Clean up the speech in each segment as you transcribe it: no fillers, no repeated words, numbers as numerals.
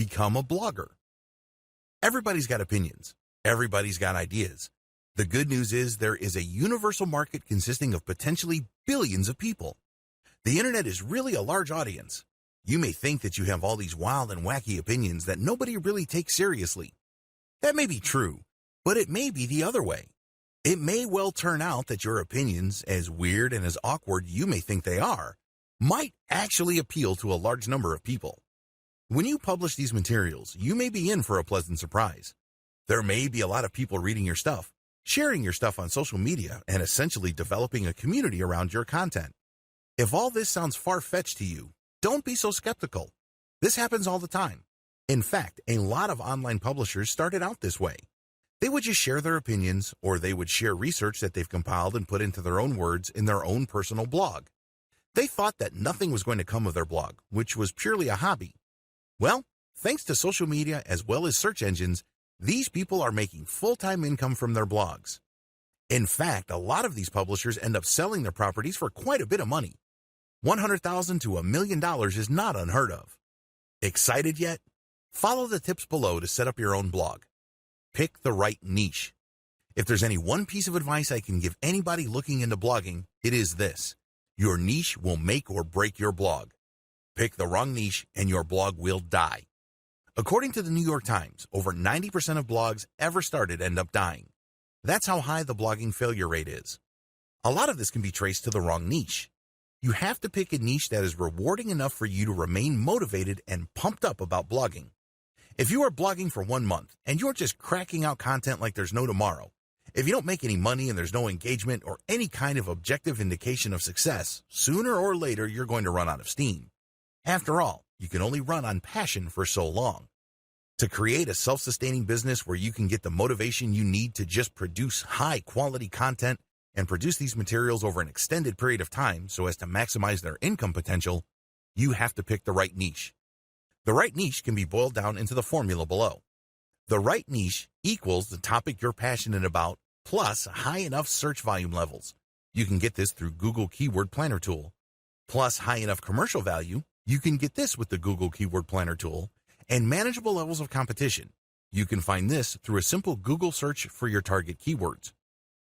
Become a blogger. Everybody's got opinions. Everybody's got ideas. The good news is there is a universal market consisting of potentially billions of people. The internet is really a large audience. You may think that you have all these wild and wacky opinions that nobody really takes seriously. That may be true, but it may be the other way. It may well turn out that your opinions, as weird and as awkward you may think they are, might actually appeal to a large number of people. When you publish these materials, you may be in for a pleasant surprise. There may be a lot of people reading your stuff, sharing your stuff on social media, and essentially developing a community around your content. If all this sounds far-fetched to you, don't be so skeptical. This happens all the time. In fact, a lot of online publishers started out this way. They would just share their opinions, or they would share research that they've compiled and put into their own words in their own personal blog. They thought that nothing was going to come of their blog, which was purely a hobby. Well, thanks to social media as well as search engines, these people are making full-time income from their blogs. In fact, a lot of these publishers end up selling their properties for quite a bit of money. $100,000 to $1 million is not unheard of. Excited yet? Follow the tips below to set up your own blog. Pick the right niche. If there's any one piece of advice I can give anybody looking into blogging, it is this. Your niche will make or break your blog. Pick the wrong niche and your blog will die. According to the New York Times, over 90% of blogs ever started end up dying. That's how high the blogging failure rate is. A lot of this can be traced to the wrong niche. You have to pick a niche that is rewarding enough for you to remain motivated and pumped up about blogging. If you are blogging for 1 month and you're just cracking out content like there's no tomorrow, if you don't make any money and there's no engagement or any kind of objective indication of success, sooner or later you're going to run out of steam. After all, you can only run on passion for so long. To create a self-sustaining business where you can get the motivation you need to just produce high-quality content and produce these materials over an extended period of time so as to maximize their income potential, you have to pick the right niche. The right niche can be boiled down into the formula below. The right niche equals the topic you're passionate about plus high enough search volume levels. You can get this through Google Keyword Planner tool. Plus high enough commercial value. You can get this with the Google Keyword Planner tool. And manageable levels of competition. You can find this through a simple Google search for your target keywords.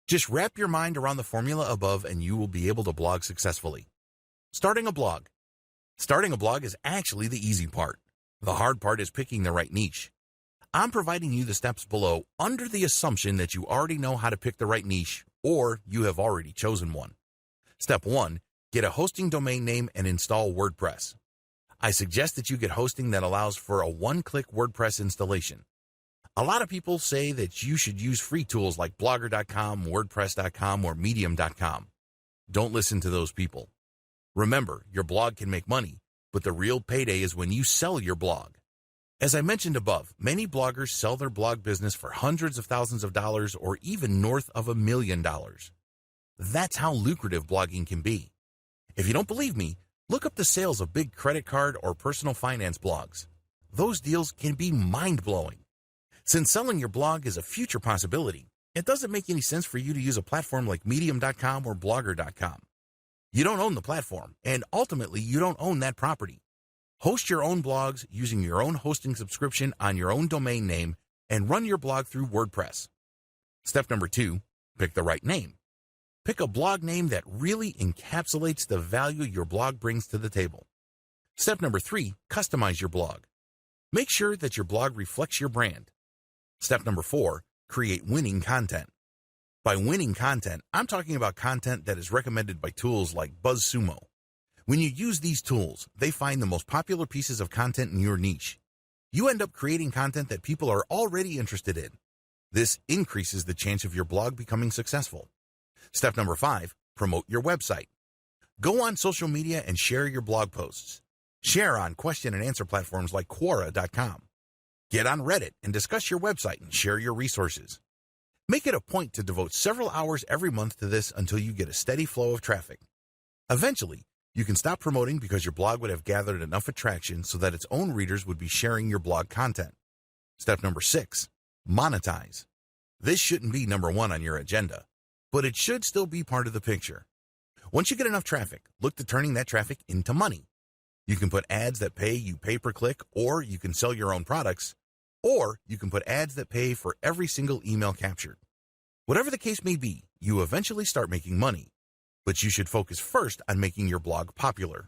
Just wrap your mind around the formula above and you will be able to blog successfully. Starting a blog. Starting a blog is actually the easy part. The hard part is picking the right niche. I'm providing you the steps below under the assumption that you already know how to pick the right niche or you have already chosen one. Step 1. Get a hosting domain name and install WordPress. I suggest that you get hosting that allows for a one-click WordPress installation. A lot of people say that you should use free tools like Blogger.com, WordPress.com, or Medium.com. Don't listen to those people. Remember, your blog can make money, but the real payday is when you sell your blog. As I mentioned above, many bloggers sell their blog business for hundreds of thousands of dollars or even north of $1 million. That's how lucrative blogging can be. If you don't believe me, look up the sales of big credit card or personal finance blogs. Those deals can be mind-blowing. Since selling your blog is a future possibility, it doesn't make any sense for you to use a platform like Medium.com or Blogger.com. You don't own the platform, and ultimately you don't own that property. Host your own blogs using your own hosting subscription on your own domain name and run your blog through WordPress. Step number 2, pick the right name. Pick a blog name that really encapsulates the value your blog brings to the table. Step number 3, customize your blog. Make sure that your blog reflects your brand. Step number 4, create winning content. By winning content, I'm talking about content that is recommended by tools like BuzzSumo. When you use these tools, they find the most popular pieces of content in your niche. You end up creating content that people are already interested in. This increases the chance of your blog becoming successful. Step number 5, promote your website. Go on social media and share your blog posts. Share on question and answer platforms like Quora.com. Get on Reddit and discuss your website and share your resources. Make it a point to devote several hours every month to this until you get a steady flow of traffic. Eventually, you can stop promoting because your blog would have gathered enough attraction so that its own readers would be sharing your blog content. Step number 6, monetize. This shouldn't be number 1 on your agenda, but it should still be part of the picture. Once you get enough traffic, look to turning that traffic into money. You can put ads that pay you pay per click, or you can sell your own products, or you can put ads that pay for every single email captured. Whatever the case may be, you eventually start making money. But you should focus first on making your blog popular.